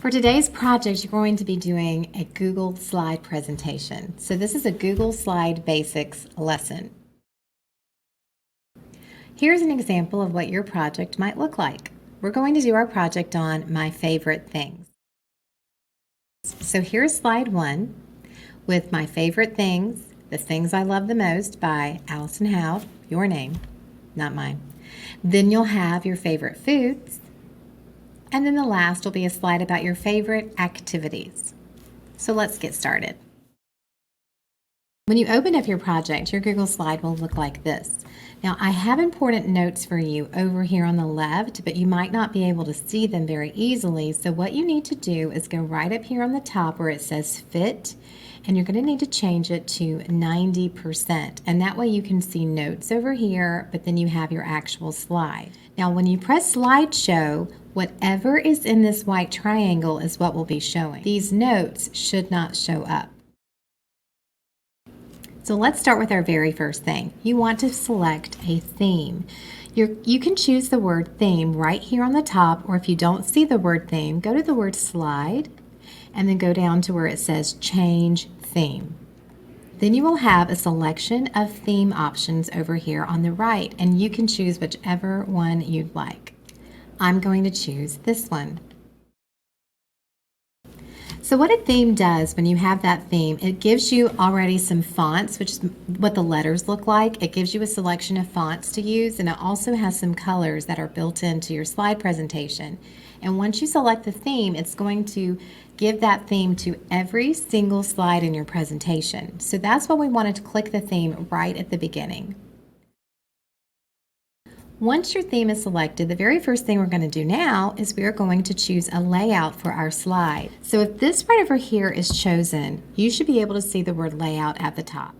For today's project, you're going to be doing a Google Slide presentation. So this is a Google Slide Basics lesson. Here's an example of what your project might look like. We're going to do our project on My Favorite Things. So here's slide 1 with My Favorite Things, The Things I Love the Most by Allison Howd, your name, not mine. Then you'll have your favorite foods, and then the last will be a slide about your favorite activities. So let's get started. When you open up your project, your Google Slide will look like this. Now, I have important notes for you over here on the left, but you might not be able to see them very easily. So what you need to do is go right up here on the top where it says Fit, and you're going to need to change it to 90%. And that way you can see notes over here, but then you have your actual slide. Now, when you press Slideshow, whatever is in this white triangle is what will be showing. These notes should not show up. So let's start with our very first thing. You want to select a theme. You can choose the word theme right here on the top, or if you don't see the word theme, go to the word slide and then go down to where it says change theme. Then you will have a selection of theme options over here on the right, and you can choose whichever one you'd like. I'm going to choose this one. So what a theme does when you have that theme, it gives you already some fonts, which is what the letters look like. It gives you a selection of fonts to use, and it also has some colors that are built into your slide presentation. And once you select the theme, it's going to give that theme to every single slide in your presentation. So that's why we wanted to click the theme right at the beginning. Once your theme is selected, the very first thing we're going to do now is we are going to choose a layout for our slide. So if this right over here is chosen, you should be able to see the word layout at the top.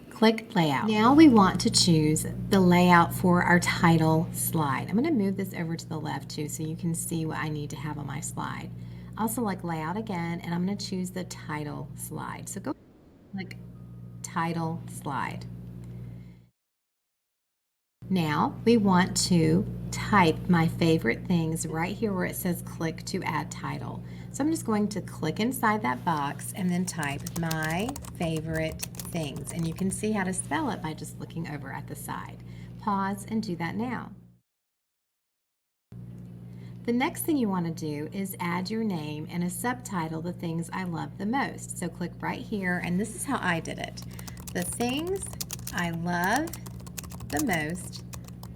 Click layout. Now we want to choose the layout for our title slide. I'm going to move this over to the left too so you can see what I need to have on my slide. I'll select layout again, and I'm going to choose the title slide. So go click title slide. Now we want to type My Favorite Things right here where it says click to add title. So I'm just going to click inside that box and then type My Favorite Things. And you can see how to spell it by just looking over at the side. Pause and do that now. The next thing you want to do is add your name and a subtitle, The Things I Love the Most. So click right here, and this is how I did it. The Things I Love the Most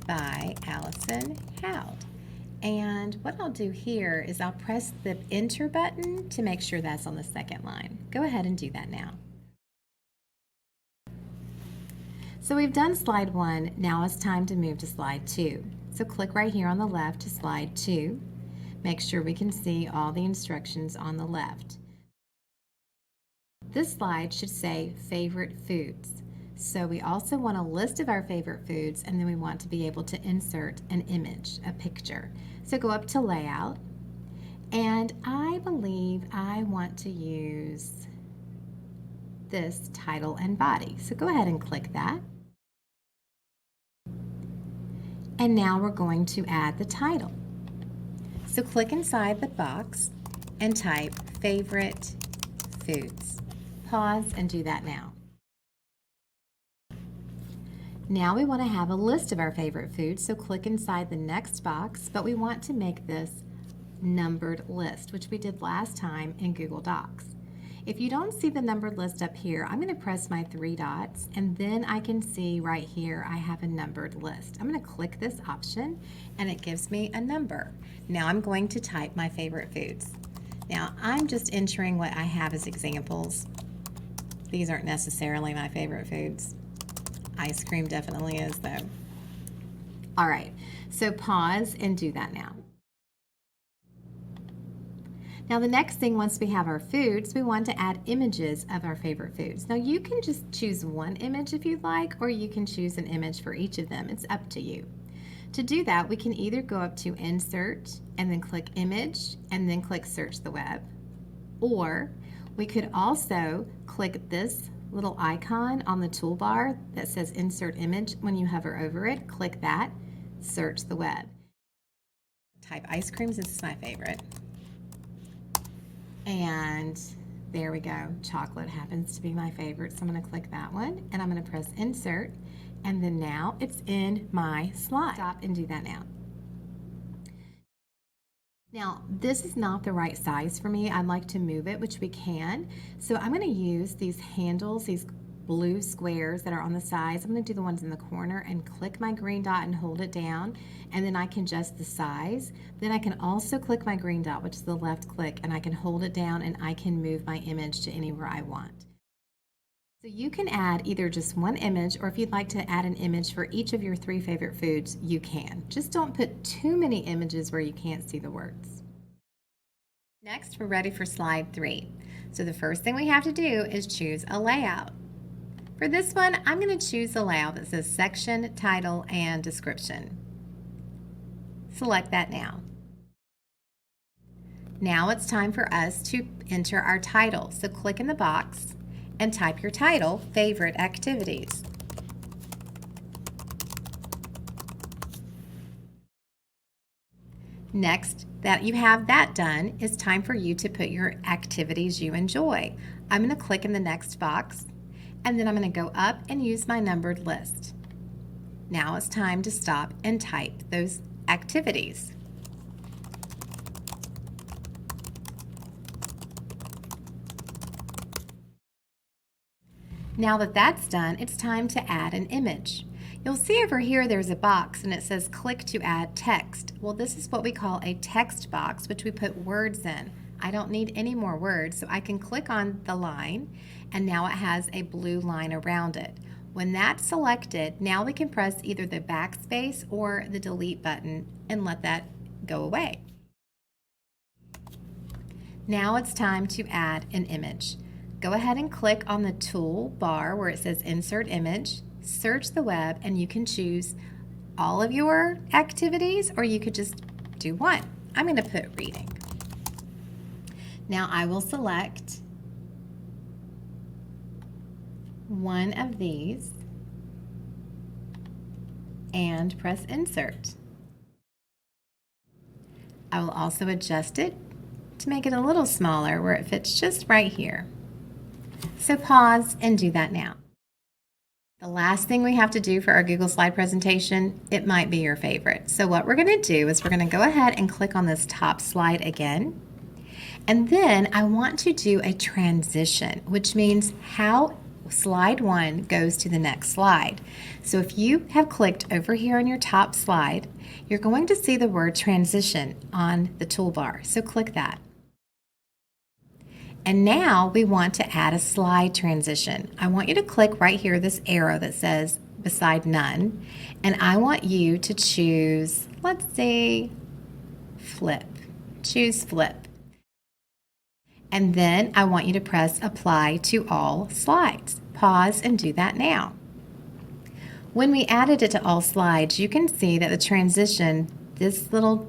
by Allison Howd. And what I'll do here is I'll press the enter button to make sure that's on the second line. Go ahead and do that now. So we've done slide 1, now it's time to move to slide 2. So click right here on the left to slide 2. Make sure we can see all the instructions on the left. This slide should say favorite foods. So we also want a list of our favorite foods, and then we want to be able to insert an image, a picture. So go up to layout, and I believe I want to use this title and body. So go ahead and click that. And now we're going to add the title. So click inside the box and type favorite foods. Pause and do that now. Now we want to have a list of our favorite foods, so click inside the next box, but we want to make this numbered list, which we did last time in Google Docs. If you don't see the numbered list up here, I'm going to press my 3 dots, and then I can see right here I have a numbered list. I'm going to click this option, and it gives me a number. Now I'm going to type my favorite foods. Now I'm just entering what I have as examples. These aren't necessarily my favorite foods. Ice cream definitely is, though. All right, so pause and do that now. Now the next thing, once we have our foods, we want to add images of our favorite foods. Now you can just choose one image if you'd like, or you can choose an image for each of them. It's up to you. To do that, we can either go up to Insert and then click Image and then click Search the Web. Or we could also click this little icon on the toolbar that says Insert Image. When you hover over it, click that, search the web. Type ice creams, this is my favorite. And there we go. Chocolate happens to be my favorite, so I'm going to click that one and I'm going to press insert, and then now it's in my slide. Stop and do that now. Now, this is not the right size for me. I'd like to move it, which we can. So I'm going to use these handles, these blue squares that are on the sides. I'm going to do the ones in the corner and click my green dot and hold it down, and then I can adjust the size. Then I can also click my green dot, which is the left click, and I can hold it down and I can move my image to anywhere I want. So you can add either just one image, or if you'd like to add an image for each of your 3 favorite foods, you can. Just don't put too many images where you can't see the words. Next, we're ready for slide 3. So the first thing we have to do is choose a layout. For this one, I'm going to choose a layout that says section, title, and description. Select that now. Now it's time for us to enter our title. So click in the box and type your title, favorite activities. Next that you have that done, it's time for you to put your activities you enjoy. I'm going to click in the next box, and then I'm going to go up and use my numbered list. Now it's time to stop and type those activities. Now that that's done, it's time to add an image. You'll see over here there's a box and it says click to add text. Well, this is what we call a text box, which we put words in. I don't need any more words, so I can click on the line, and now it has a blue line around it. When that's selected, now we can press either the backspace or the delete button and let that go away. Now it's time to add an image. Go ahead and click on the toolbar where it says Insert Image, search the web, and you can choose all of your activities, or you could just do one. I'm going to put reading. Now I will select one of these and press Insert. I will also adjust it to make it a little smaller where it fits just right here. So pause and do that now. The last thing we have to do for our Google Slide presentation, it might be your favorite. So what we're going to do is we're going to go ahead and click on this top slide again. And then I want to do a transition, which means how slide 1 goes to the next slide. So if you have clicked over here on your top slide, you're going to see the word transition on the toolbar. So click that. And now we want to add a slide transition. I want you to click right here, this arrow that says beside none, and I want you to choose, let's say, flip. Choose flip. And then I want you to press apply to all slides. Pause and do that now. When we added it to all slides, you can see that the transition, these little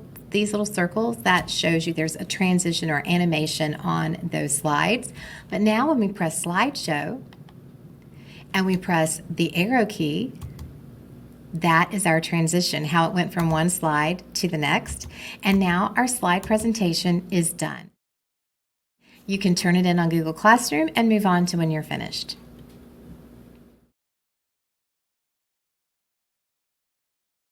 circles, that shows you there's a transition or animation on those slides. But now when we press slideshow and we press the arrow key, that is our transition, how it went from one slide to the next. And now our slide presentation is done. You can turn it in on Google Classroom and move on to when you're finished.